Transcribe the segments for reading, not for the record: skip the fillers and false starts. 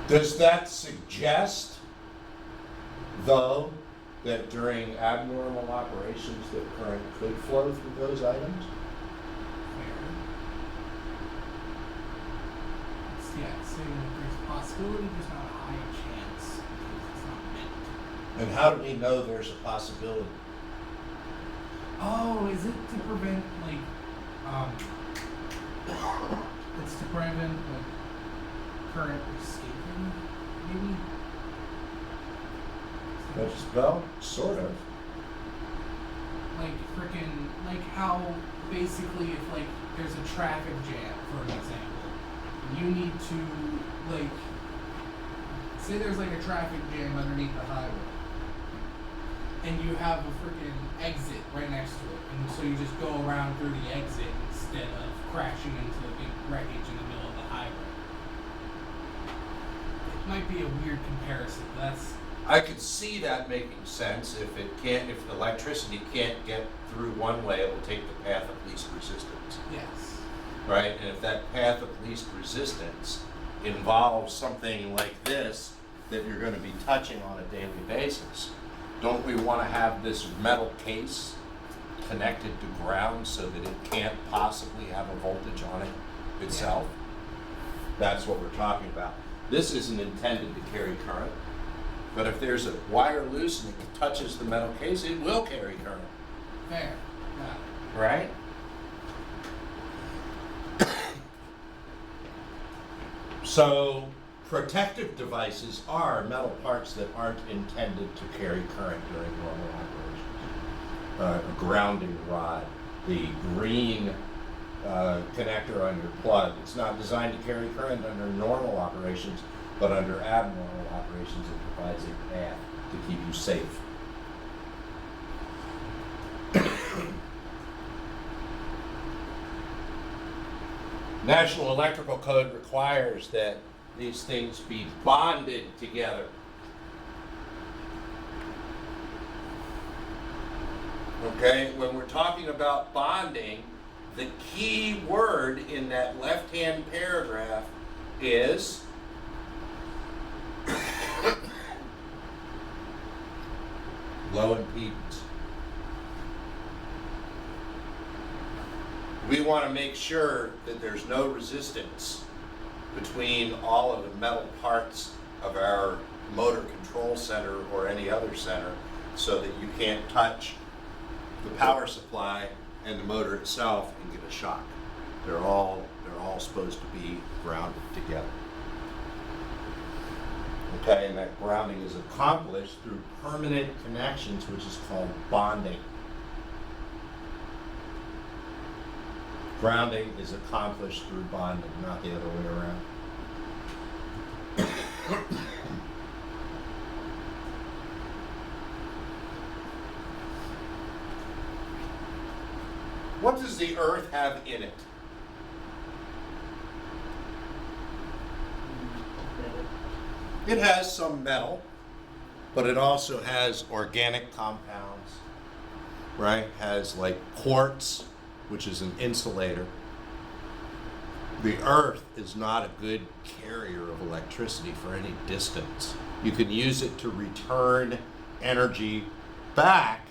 Does that suggest, though, that during abnormal operations that current could flow through those items? It's saying that there's a possibility, there's not a high chance because it's not meant. And how do we know there's a possibility? Oh, is it to prevent it's to prevent current escaping, maybe? That's, well, sort of. Like how basically if there's a traffic jam, for an example, you need to say there's a traffic jam underneath the highway, and you have a freaking exit right next to it, and so you just go around through the exit instead of crashing into the big wreckage in the middle of the highway. It might be a weird comparison, but that's. I could see that making sense. If electricity can't get through one way, it will take the path of least resistance. Yes. Right? And if that path of least resistance involves something like this that you're going to be touching on a daily basis, don't we want to have this metal case connected to ground so that it can't possibly have a voltage on it itself? Yeah. That's what we're talking about. This isn't intended to carry current, but if there's a wire loose and it touches the metal case, it will carry current. Fair. Got it. Right? So, protective devices are metal parts that aren't intended to carry current during normal operations. A grounding rod, the green connector on your plug, it's not designed to carry current under normal operations, but under abnormal operations it provides a path to keep you safe. National Electrical Code requires that these things be bonded together. Okay, when we're talking about bonding, the key word in that left-hand paragraph is low impedance. We want to make sure that there's no resistance between all of the metal parts of our motor control center or any other center so that you can't touch the power supply and the motor itself and get a shock. They're all supposed to be grounded together. Okay, and that grounding is accomplished through permanent connections, which is called bonding. Grounding is accomplished through bonding, not the other way around. What does the earth have in it? It has some metal, but it also has organic compounds, right? Has like quartz, which is an insulator. The earth is not a good carrier of electricity for any distance. You can use it to return energy back,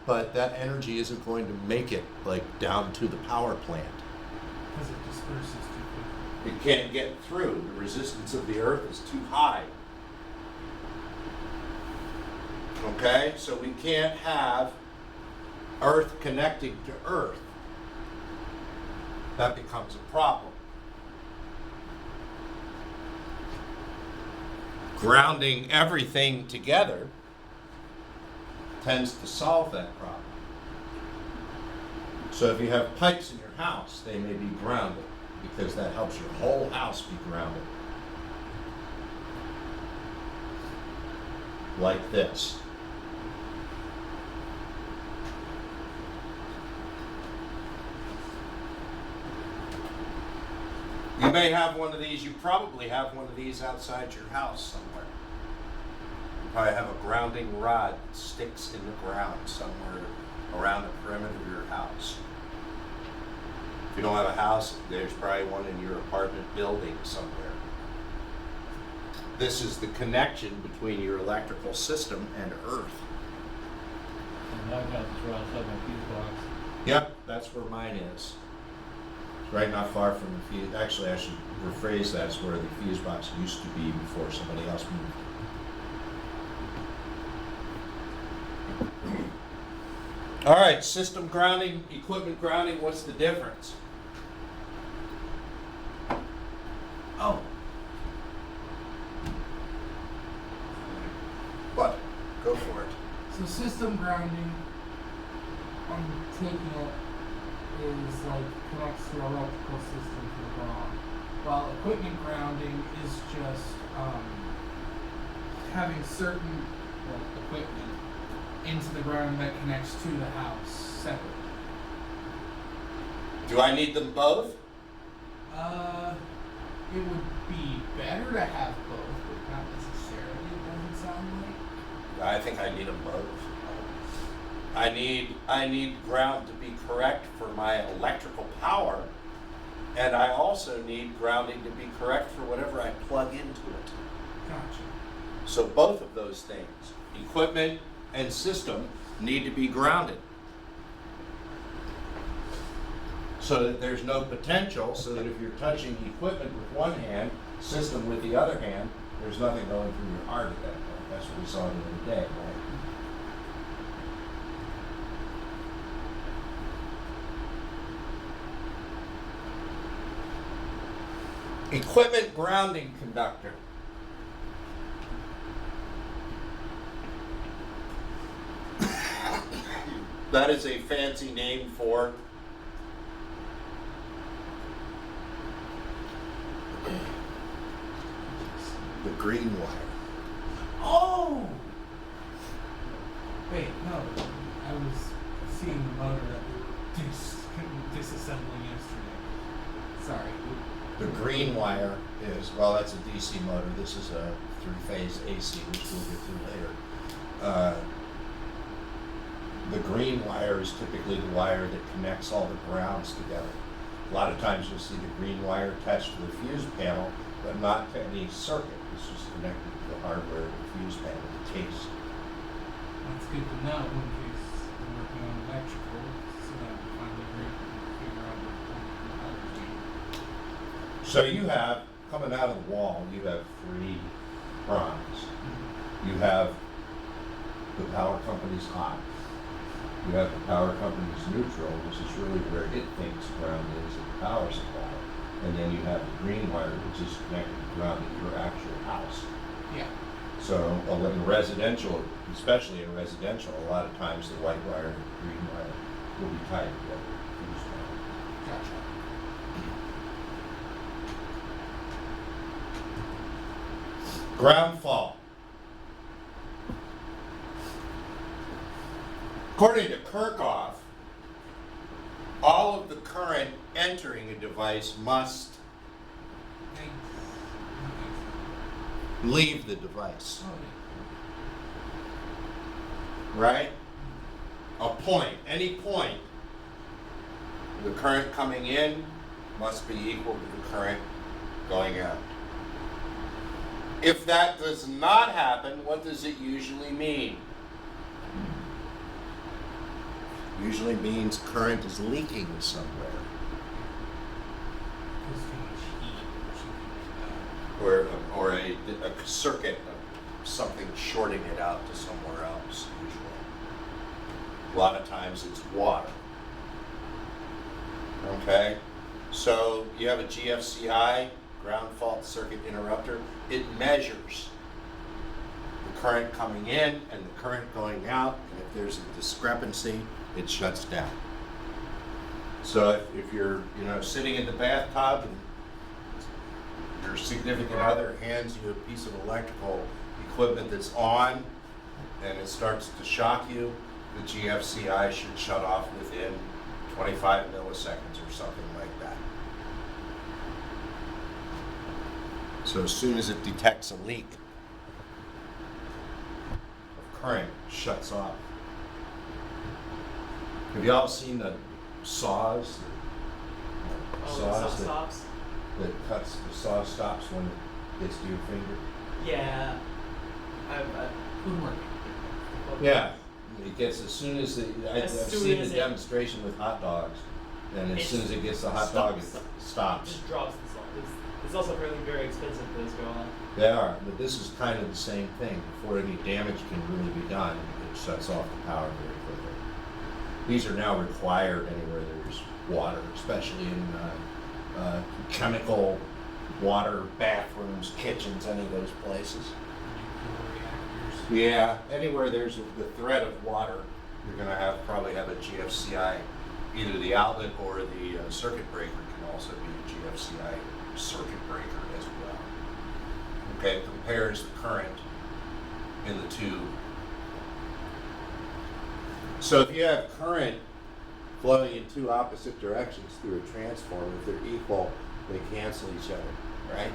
but that energy isn't going to make it down to the power plant. Because it disperses too quickly. It can't get through. The resistance of the earth is too high. Okay, so we can't have earth connecting to earth. That becomes a problem. Grounding everything together tends to solve that problem. So if you have pipes in your house, they may be grounded because that helps your whole house be grounded. Like this. You may have one of these, you probably have one of these outside your house somewhere. You probably have a grounding rod that sticks in the ground somewhere around the perimeter of your house. If you don't have a house, there's probably one in your apartment building somewhere. this is the connection between your electrical system and earth. And I've got this right outside my fuse box. Yep, that's where mine is. It's right not far from the fuse. Actually, I should rephrase that. It's where the fuse box used to be before somebody else moved. All right, system grounding, equipment grounding, what's the difference? Oh. What? Go for it. So system grounding, I'm taking it, is like connects to electrical system to the ground, while equipment grounding is just having certain equipment into the ground that connects to the house separately. Do I need them both? It would be better to have both, but not necessarily. It doesn't sound like. I think I need them both. I need ground to be correct for my electrical power, and I also need grounding to be correct for whatever I plug into it. Gotcha. So both of those things, equipment and system, need to be grounded. So that there's no potential, so that if you're touching equipment with one hand, system with the other hand, there's nothing going through your heart at that point. That's what we saw the other day, right? Equipment grounding conductor. That is a fancy name for the green wire. Oh! Wait, no. I was seeing the motor that we were disassembling yesterday. Sorry. The green wire is, well, that's a DC motor. This is a three-phase AC, which we'll get to later. The green wire is typically the wire that connects all the grounds together. A lot of times you'll see the green wire attached to the fuse panel, but not to any circuit. It's just connected to the hardware of the fuse panel, the case. That's good to know in case we're working on electrical, so that we finally figure out what the So you have, coming out of the wall, you have three prongs. You have the power company's hot. You have the power company's neutral, which is really where it thinks ground is at the power supply. And then you have the green wire, which is connected to ground at your actual house. Yeah. So in residential, especially in residential, a lot of times the white wire and the green wire will be tied together. Gotcha. Ground fault. According to Kirchhoff, all of the current entering a device must leave the device, Oh, right? A point, any point, the current coming in must be equal to the current going out. If that does not happen, what does it usually mean? Usually means current is leaking somewhere, There's too much heat or something like that. or a circuit of something shorting it out to somewhere else. Usually, a lot of times it's water. Okay, so you have a GFCI, ground fault circuit interrupter. It measures the current coming in and the current going out, and if there's a discrepancy, it shuts down. So if you're, sitting in the bathtub and your significant other hands you a piece of electrical equipment that's on and it starts to shock you, the GFCI should shut off within 25 milliseconds or something like that. So as soon as it detects a leak of current, it shuts off. Have you all seen the saws? Oh, the saw stops? That cuts, the saw stops when it gets to your finger. Yeah. Woodworking. Yeah, it gets as soon as I've As soon seen a as it- demonstration with hot dogs, and as It soon as it gets the hot dog, it stops. stops. Just drops the salt. It's also apparently very expensive for this to go on. They are, but this is kind of the same thing. Before any damage can really be done, it shuts off the power very quickly. These are now required anywhere there's water, especially in chemical water bathrooms, kitchens, any of those places. Nuclear reactors. Yeah, anywhere there's the threat of water, you're gonna probably have a GFCI. Either the outlet or the circuit breaker can also be a GFCI circuit breaker as well. Okay, it compares the current in the tube. So if you have current flowing in two opposite directions through a transformer, if they're equal, they cancel each other, right?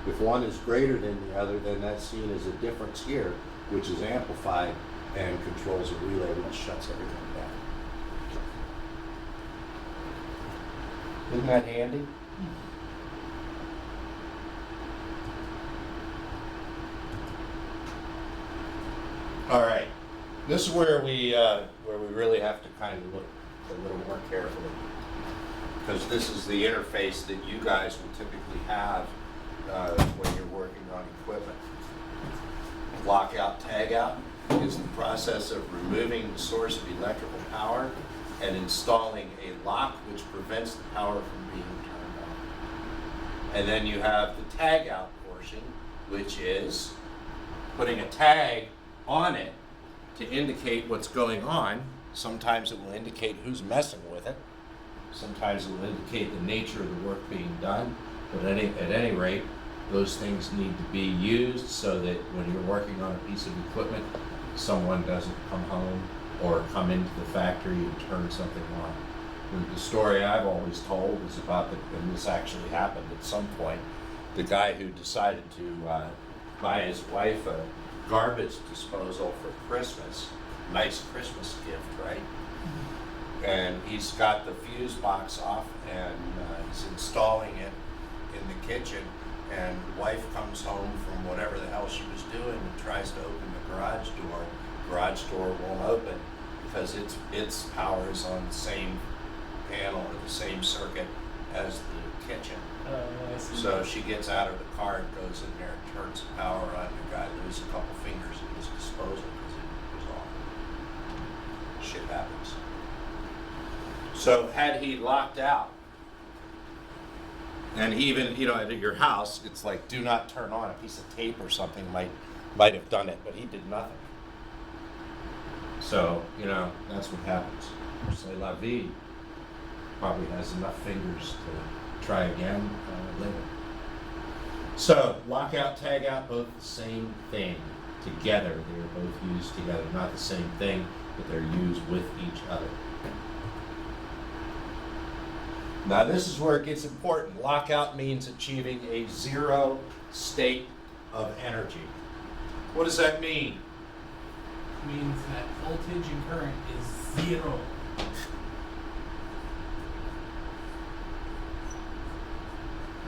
If one is greater than the other, then that's seen as a difference here, which is amplified and controls a relay which shuts everything down. Isn't that handy? All right, this is where we really have to kind of look a little more carefully, because this is the interface that you guys will typically have when you're working on equipment. Lockout tagout is the process of removing the source of electrical power and installing a lock which prevents the power from being turned on. And then you have the tagout portion, which is putting a tag on it to indicate what's going on. Sometimes it will indicate who's messing with it. Sometimes it will indicate the nature of the work being done. But at any rate, those things need to be used so that when you're working on a piece of equipment, someone doesn't come home or come into the factory and turn something on. And the story I've always told is about and this actually happened at some point, the guy who decided to buy his wife a garbage disposal for Christmas, nice Christmas gift, right? And he's got the fuse box off and he's installing it in the kitchen, and the wife comes home from whatever the hell she was doing and tries to open the garage door. The garage door won't open because its power is on the same panel or the same circuit as the kitchen. I see. So she gets out of the car and goes in there and turns the power on. The guy loses a couple fingers at his disposal because it was off. Shit happens. So had he locked out, and even, at your house, it's like, do not turn on. A piece of tape or something might have done it, but he did nothing. So, that's what happens. C'est la vie. Probably has enough fingers to try again later. So, lockout, tagout, both the same thing together. They're both used together. Not the same thing, but they're used with each other. Now this is where it gets important. Lockout means achieving a zero state of energy. What does that mean? Means that voltage and current is zero.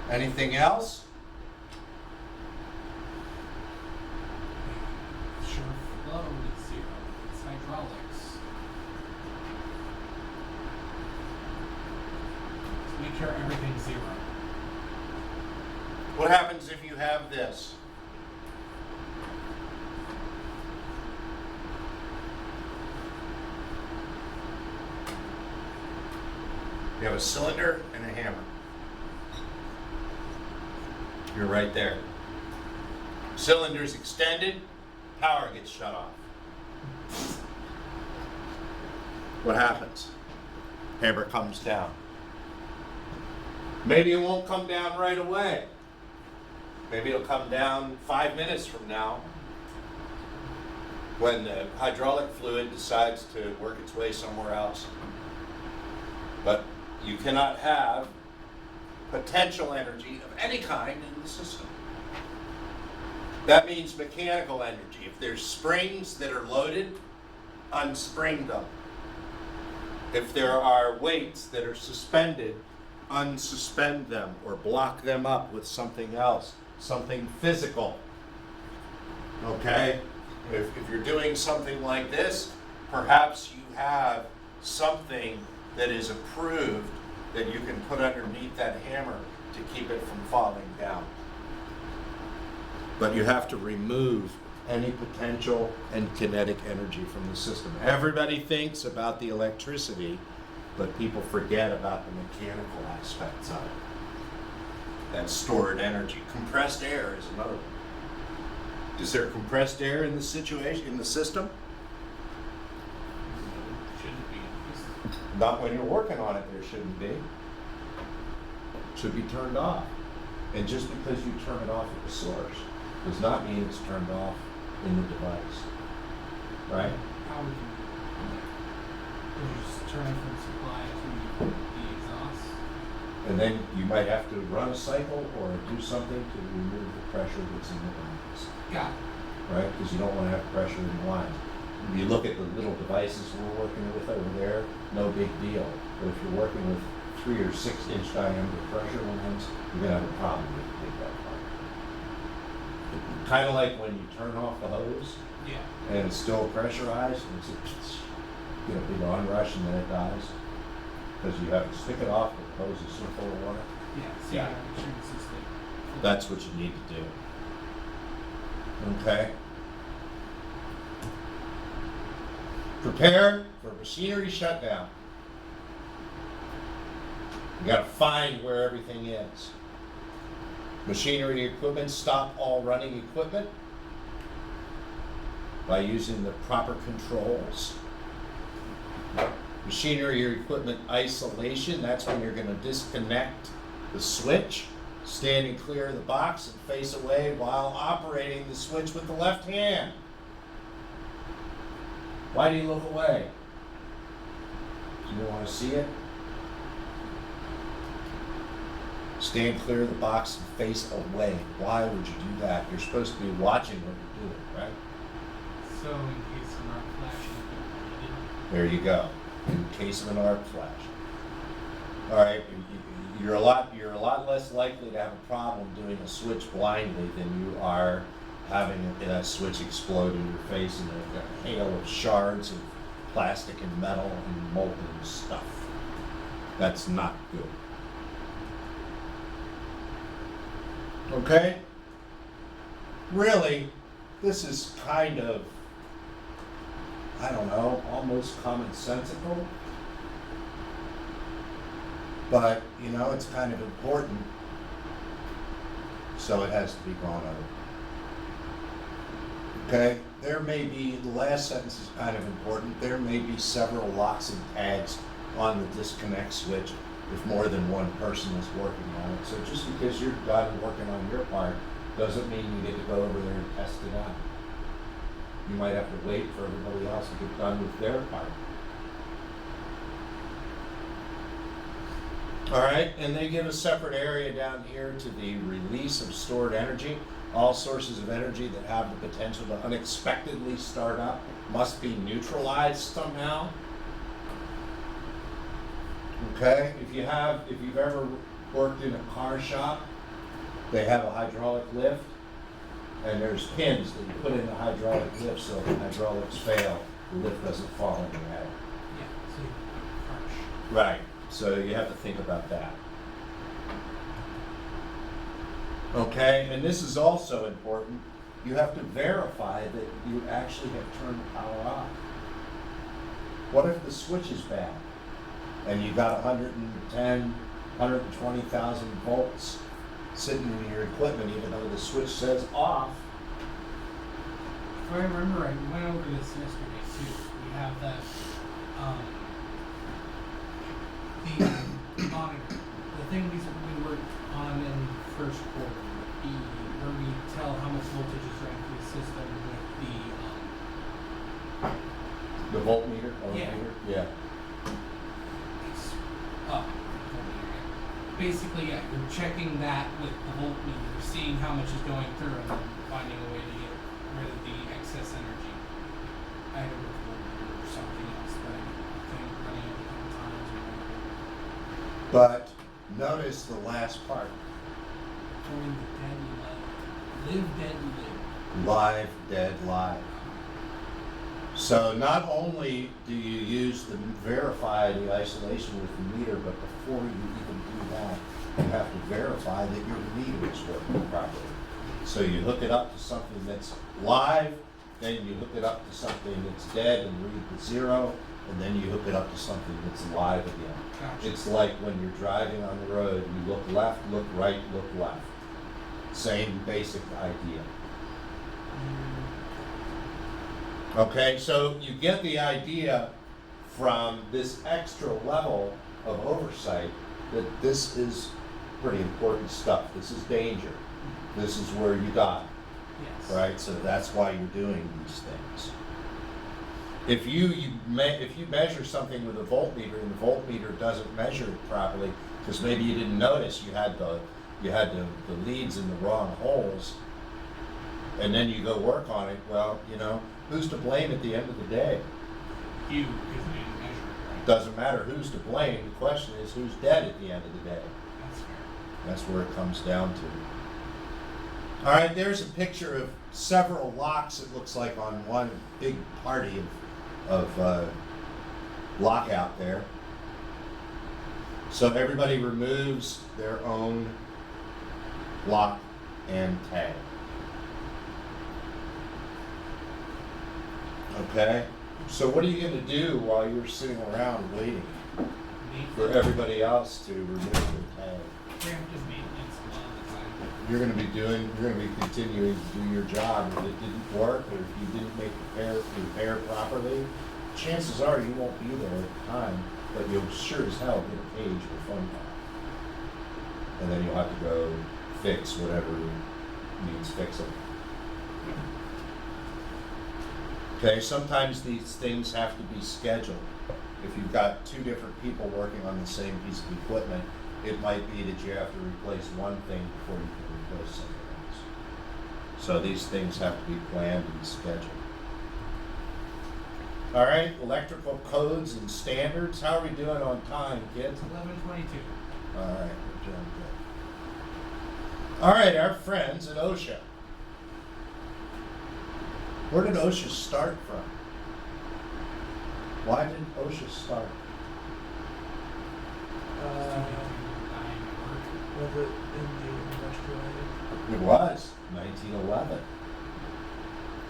Anything else? Sure flow is zero. It's hydraulics. So make sure everything's zero. What happens if you have this? You have a cylinder and a hammer. You're right there. Cylinder's extended, power gets shut off. What happens? Hammer comes down. Maybe it won't come down right away. Maybe it'll come down 5 minutes from now when the hydraulic fluid decides to work its way somewhere else. But you cannot have potential energy of any kind in the system. That means mechanical energy. If there's springs that are loaded, unspring them. If there are weights that are suspended, unsuspend them or block them up with something else, something physical. Okay? If you're doing something like this, perhaps you have something that is approved that you can put underneath that hammer to keep it from falling down. But you have to remove any potential and kinetic energy from the system. Everybody thinks about the electricity, but people forget about the mechanical aspects of it. That's stored energy. Compressed air is another one. Is there compressed air in the situation, in the system? Shouldn't be. Not when you're working on it, there shouldn't be. It should be turned off. And just because you turn it off at the source does not mean it's turned off in the device. Right? How would you just turn it from supply to the exhaust? And then you might have to run a cycle or do something to remove the pressure that's in the lines. Got it. Right? Because you don't want to have pressure in the lines. You look at the little devices we're working with over there, no big deal. But if you're working with 3 or 6 inch diameter pressure lines, you're going to have a problem with the big part. Kind of like when you turn off the hose Yeah. and it's still pressurized, and it's get a big onrush and then it dies. Because you have to stick it off, the hose is so full of water. Yeah. So Yeah. you gotta make sure it's just like. That's what you need to do. Okay? Prepare for machinery shutdown. You gotta find where everything is. Machinery equipment, stop all running equipment by using the proper controls. Machinery or equipment isolation, that's when you're gonna disconnect the switch, standing clear of the box and face away while operating the switch with the left hand. Why do you look away? Do you want to see it? Stand clear of the box and face away. Why would you do that? You're supposed to be watching what you're doing, right? So in case of not flashing, There you go. In case of an arc flash. All right, you're a lot less likely to have a problem doing a switch blindly than you are having that switch explode in your face and a hail of shards of plastic and metal and molten stuff. That's not good. Okay? Really, this is kind of, I don't know, almost commonsensical. But, you know, it's kind of important, so it has to be gone over. Okay? There may be, the last sentence is kind of important, there may be several locks and tags on the disconnect switch if more than one person is working on it. So just because you're done working on your part doesn't mean you get to go over there and test it out. You might have to wait for everybody else to get done with their part. All right, and they give a separate area down here to the release of stored energy. All sources of energy that have the potential to unexpectedly start up must be neutralized somehow. Okay, if you've ever worked in a car shop, they have a hydraulic lift, and there's pins that you put in the hydraulic lift so if the hydraulics fail, the lift doesn't fall in your head. yeah. So you harsh. Right. So you have to think about that. Okay, and this is also important. You have to verify that you actually have turned the power off. What if the switch is bad and you got 110, 120,000 volts sitting in your equipment even though the switch says off? If I remember right, we went over this yesterday too. We have that, the monitor, the thing we worked on in the first quarter, where we tell how much voltage is running through the system with The voltmeter? Yeah. Yeah. it's up. Basically, yeah, you're checking that with the voltmeter, seeing how much is going through, and then finding a way to get rid of the excess energy. I had a voltmeter or something else, but I think running it a couple times or whatever. But notice the last part. Turn the dead low. Live dead live. Live, dead, live. So not only do you use the verify the isolation with the meter, but before you even do that, you have to verify that your meter is working properly. So you hook it up to something that's live, then you hook it up to something that's dead and read the 0, and then you hook it up to something that's live again. Gotcha. It's like when you're driving on the road, you look left, look right, look left. Same basic idea. Okay, so you get the idea from this extra level of oversight that this is pretty important stuff. This is danger. This is where you die, Yes. right? So that's why you're doing these things. If you measure something with a voltmeter and the voltmeter doesn't measure it properly because maybe you didn't notice you had the leads in the wrong holes, and then you go work on it, well, you know, who's to blame at the end of the day? You, because you didn't measure it right. Doesn't matter who's to blame. The question is who's dead at the end of the day. That's fair. That's where it comes down to. All right, there's a picture of several locks, it looks like, on one big party of lockout there. So everybody removes their own lock and tag. Okay? So what are you going to do while you're sitting around waiting for everybody else to remove their tag? Just maintenance a lot of the time. You're going to be continuing to do your job. If it didn't work, or if you didn't make the repair properly, chances are you won't be there at the time, but you'll sure as hell get a page or phone call. And then you'll have to go fix whatever needs fixing. Okay, sometimes these things have to be scheduled. If you've got 2 different people working on the same piece of equipment, it might be that you have to replace one thing before you can replace something else. So these things have to be planned and scheduled. All right, electrical codes and standards. How are we doing on time, kids? 11:22. All right, we're doing good. All right, our friends at OSHA. Where did OSHA start from? Why did OSHA start? Was it in the industrial age? It was 1911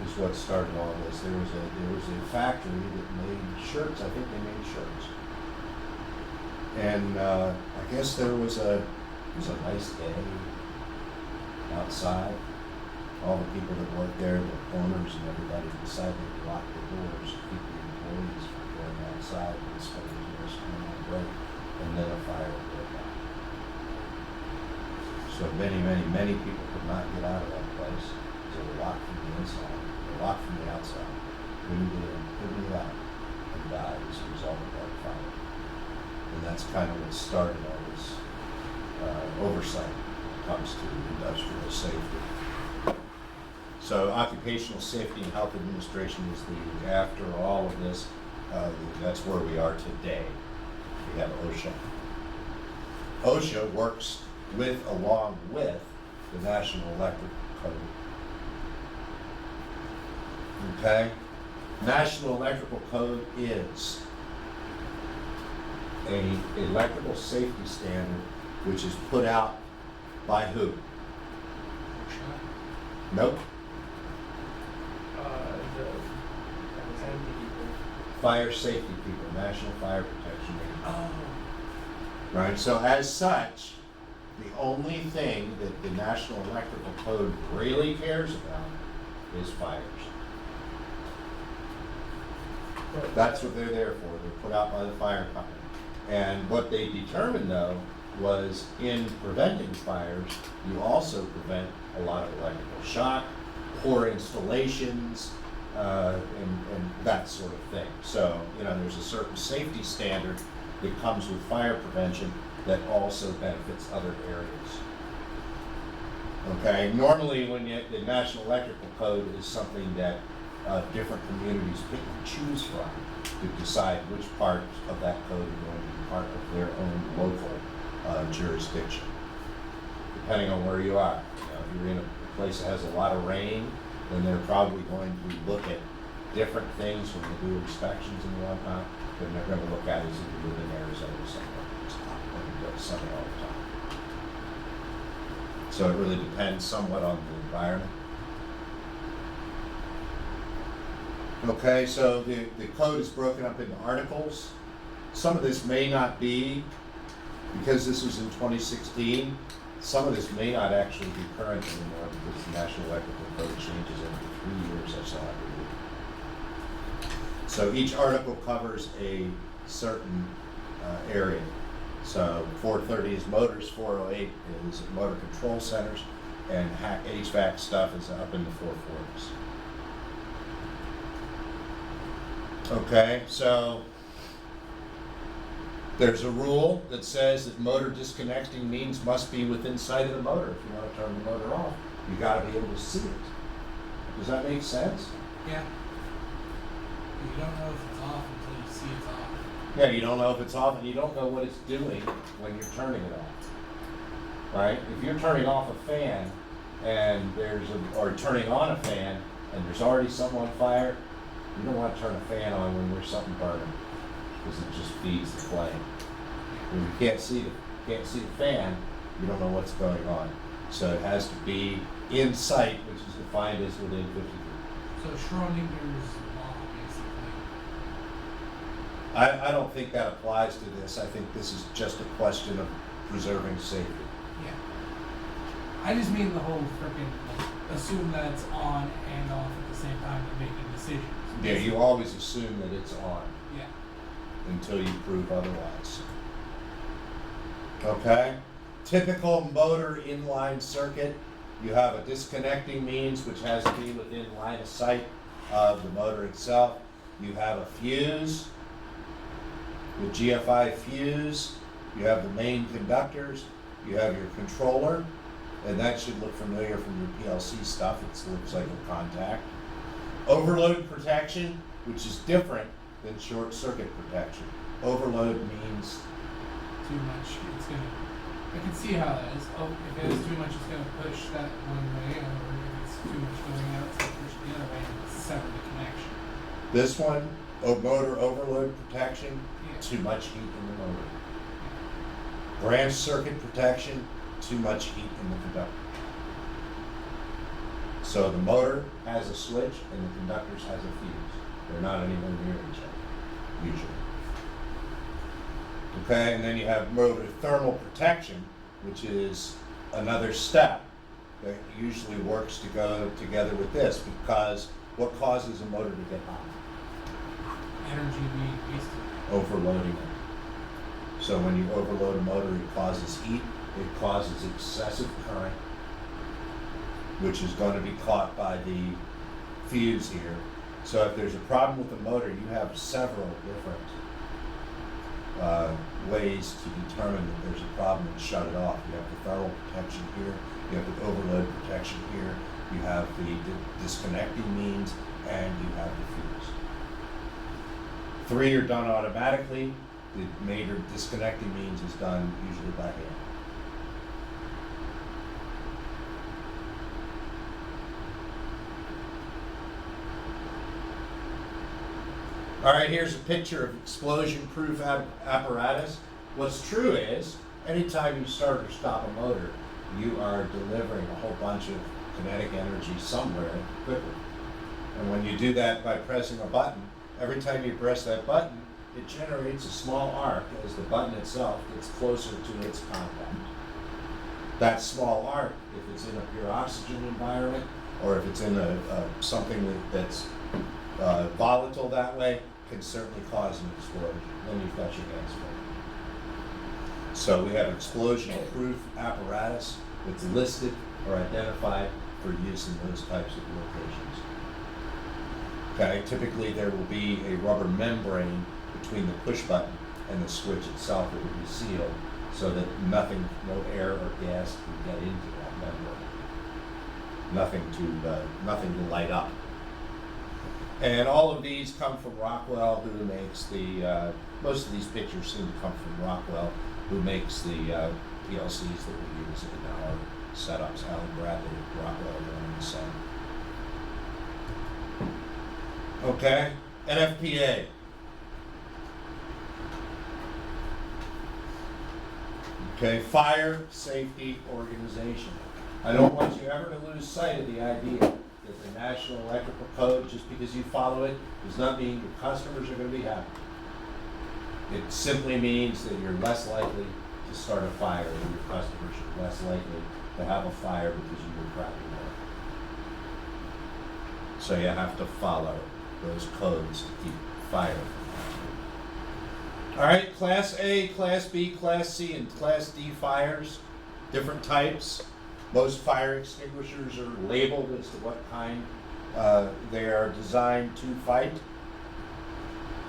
is what started all this. There was a factory that made shirts. I think they made shirts. And I guess it was a nice day outside. All the people that worked there, the owners and everybody, decided to lock the doors to keep the employees from going outside and spending coming on break. And then a fire broke out. So many people could not get out of that place. They were locked from the inside. They were locked from the outside. Couldn't get in, couldn't get out, and died as a result of that fire. And that's kind of what started all this oversight when it comes to industrial safety. So Occupational Safety and Health Administration is the, after all of this, that's where we are today. We have OSHA. OSHA works along with the National Electrical Code. Okay? National Electrical Code is an electrical safety standard which is put out by who? Nope. Fire safety people, National Fire Protection Agency. Oh. Right, so as such, the only thing that the National Electrical Code really cares about is fires. That's what they're there for. They're put out by the fire company. And what they determined, though, was in preventing fires, you also prevent a lot of electrical shock, poor installations, and that sort of thing. So, there's a certain safety standard that comes with fire prevention that also benefits other areas. Okay, normally the National Electrical Code is something that different communities pick and choose from to decide which parts of that code are going to be part of their own local jurisdiction, depending on where you are. If you're in a place that has a lot of rain then they're probably going to look at different things when they do inspections and whatnot, then they're gonna look at it as if you live in Arizona somewhere. It's hot, and it does sunny all the time. So it really depends somewhat on the environment. Okay, so the code is broken up into articles. Some of this may not be, because this was in 2016, some of this may not actually be current anymore because the National Electrical Code changes every 3 years, I saw it. So each article covers a certain area. So 430 is motors, 408 is motor control centers, and HVAC stuff is up in the 440s. Okay, so there's a rule that says that motor disconnecting means must be within sight of the motor. If you want to turn the motor off, you got to be able to see it. Does that make sense? Yeah. You don't know if it's off until you see it's off. Yeah, you don't know if it's off and you don't know what it's doing when you're turning it off. Right? If you're turning off a fan and or turning on a fan and there's already some on fire, you don't want to turn a fan on when there's something burning because it just feeds the flame. When you can't see the fan, you don't know what's going on. So it has to be in sight, which is defined as within 50 feet. So Schrodinger's law, basically. I don't think that applies to this. I think this is just a question of preserving safety. Yeah. I just mean the whole frickin' assume that it's on and off at the same time and making decisions. Yeah, you always assume that it's on Yeah. until you prove otherwise. Okay? Typical motor inline circuit, you have a disconnecting means which has to be within line of sight of the motor itself. You have a fuse, the GFI fuse, you have the main conductors, you have your controller, and that should look familiar from your PLC stuff. It looks like a contact. Overload protection, which is different than short circuit protection. Overload means Too much, it's gonna. I can see how that is. Oh, if it is too much, it's gonna push that one way, or if it's too much going out, it's gonna push the other way, and it's sever the connection. this one, motor overload protection, Yeah. too much heat in the motor. Branch circuit protection, too much heat in the conductor. So the motor has a switch and the conductors has a fuse. They're not anywhere near each other, usually. Okay, and then you have motor thermal protection, which is another step that usually works to go together with this, because what causes a motor to get hot? Energy being wasted. Overloading it. So when you overload a motor, it causes heat, it causes excessive current, which is going to be caught by the fuse here. So if there's a problem with the motor, you have several different ways to determine that there's a problem and shut it off. You have the thermal protection here, you have the overload protection here, you have the disconnecting means, and you have the fuse. 3 are done automatically. The major disconnecting means is done usually by hand. All right, here's a picture of explosion-proof apparatus. What's true is, anytime you start or stop a motor, you are delivering a whole bunch of kinetic energy somewhere quickly. And when you do that by pressing a button, every time you press that button, it generates a small arc as the button itself gets closer to its contact. That small arc, if it's in a pure oxygen environment, or if it's in something that's volatile that way, can certainly cause an explosion. Then you've got your gas flame. So we have explosion-proof apparatus that's listed or identified for use in those types of locations. Okay, typically there will be a rubber membrane between the push button and the switch itself that will be sealed so that nothing, no air or gas can get into that membrane. Nothing to light up. And all of these come from Rockwell, who makes the, most of these pictures seem to come from Rockwell, who makes the PLCs that we use in our setups. Alan Bradley at Rockwell running the same. Okay, NFPA. Okay, Fire Safety Organization. I don't want you ever to lose sight of the idea that the National Electrical Code, just because you follow it, does not mean your customers are going to be happy. It simply means that you're less likely to start a fire, and your customers are less likely to have a fire because you were crapping water. So you have to follow those codes to keep fire from happening. All right, Class A, Class B, Class C, and Class D fires, different types. Most fire extinguishers are labeled as to what kind they are designed to fight.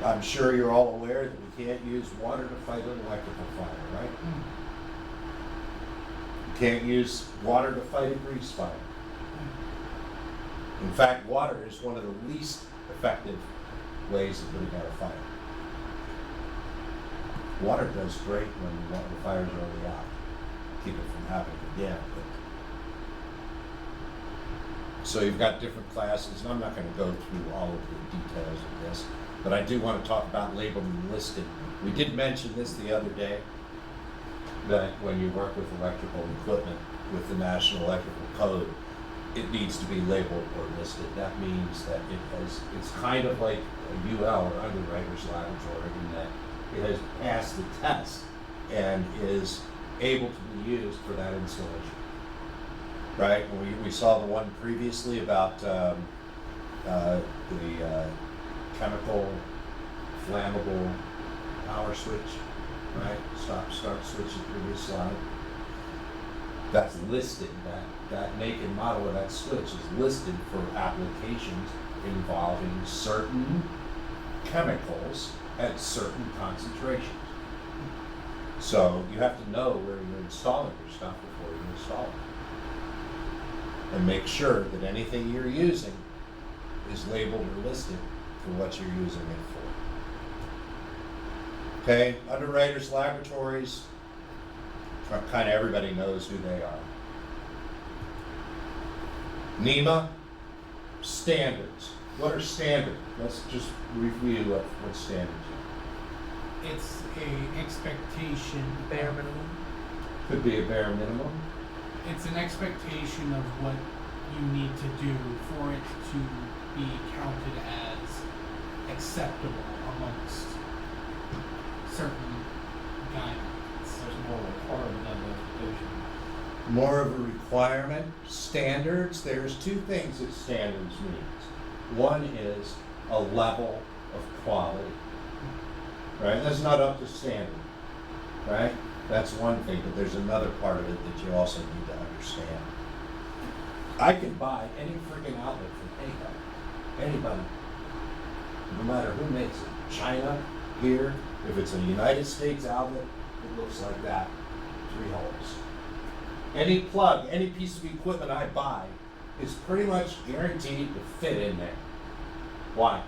I'm sure you're all aware that we can't use water to fight an electrical fire, right? You can't use water to fight a grease fire. In fact, water is one of the least effective ways of putting out a fire. Water does great when the fire's already out, keep it from happening again. So you've got different classes, and I'm not going to go through all of the details of this, but I do want to talk about labeled and listed. We did mention this the other day, that when you work with electrical equipment with the National Electrical Code, it needs to be labeled or listed. That means that it's kind of like a UL or underwriter's laboratory in that it has passed the test and is able to be used for that installation. Right? We saw the one previously about the chemical flammable power switch, right? Start switch, the previous slide. That's listed, that make and model of that switch is listed for applications involving certain chemicals at certain concentrations. So you have to know where you're installing your stuff before you install it. And make sure that anything you're using is labeled or listed for what you're using it for. Okay, underwriters, laboratories, kind of everybody knows who they are. NEMA, standards. What are standards? Let's just review what standards are. It's a expectation. Bare minimum. Could be a bare minimum. It's an expectation of what you need to do for it to be counted as acceptable amongst certain guidelines. There's more requirement than notification. More of a requirement. Standards, there's two things that standards means. One is a level of quality, right? That's not up to standard, right? That's one thing, but there's another part of it that you also need to understand. I can buy any freaking outlet from anybody, no matter who makes it. China, here, if it's a United States outlet, it looks like that, 3 holes. Any plug, any piece of equipment I buy is pretty much guaranteed to fit in there. Why?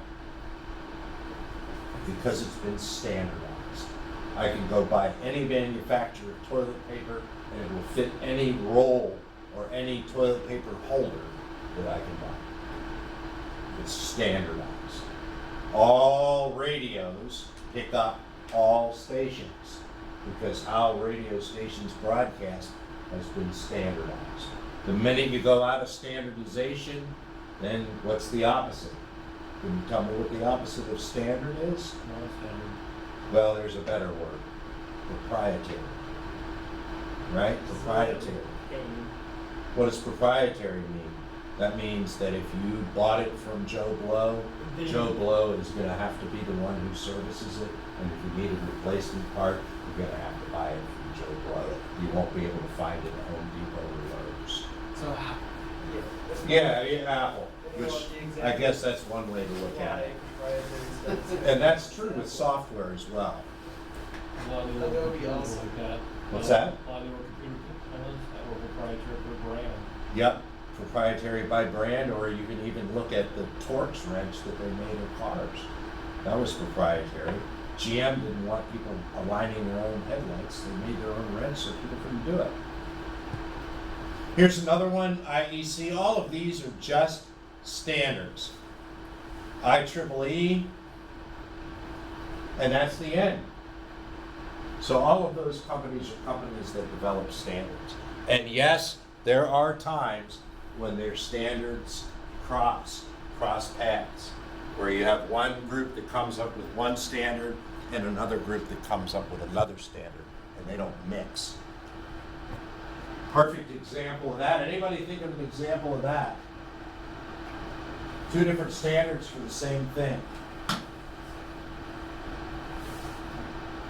Because it's been standardized. I can go buy any manufacturer of toilet paper and it will fit any roll or any toilet paper holder that I can buy. It's standardized. All radios pick up all stations because how radio stations broadcast has been standardized. The minute you go out of standardization, then what's the opposite? Can you tell me what the opposite of standard is? Non-standard. Well, there's a better word. Proprietary. Right? Proprietary. What does proprietary mean? That means that if you bought it from Joe Blow, Joe Blow is going to have to be the one who services it, and if you need a replacement part, you're going to have to buy it from Joe Blow. You won't be able to find it at Home Depot or Lowe's. So Apple. Yeah, Apple, which I guess that's one way to look at it. And that's true with software as well. A lot of the That other would be computers awesome. like that. What's that? A lot of the other computer components that were proprietary per brand. Yep, proprietary by brand, or you can even look at the Torx wrench that they made in cars. That was proprietary. GM didn't want people aligning their own headlights. They made their own wrench so people couldn't do it. Here's another one, IEC. All of these are just standards. IEEE, and that's the end. So all of those companies are companies that develop standards. And yes, there are times when their standards cross paths, where you have one group that comes up with one standard and another group that comes up with another standard, and they don't mix. Perfect example of that. Anybody think of an example of that? Two different standards for the same thing.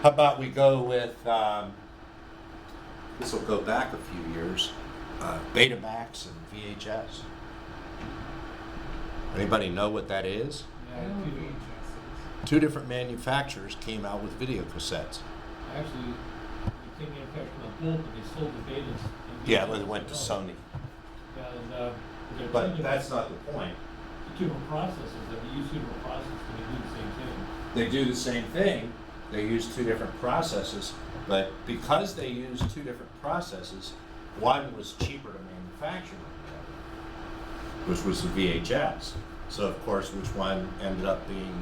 How about we go with, this will go back a few years, Betamax and VHS. Anybody know what that is? I Yeah, don't know people, what VHS is. Two different manufacturers came out with video cassettes. actually, they came manufactured on bulk, but they sold the betas. Yeah, but it went to Sony. Yeah, and, they're two But different- that's not the point. two different processes, that we use two different processes, but they do the same thing. They do the same thing, they use two different processes, but because they use two different processes, one was cheaper to manufacture than the other, which was the VHS. So of course, which one ended up being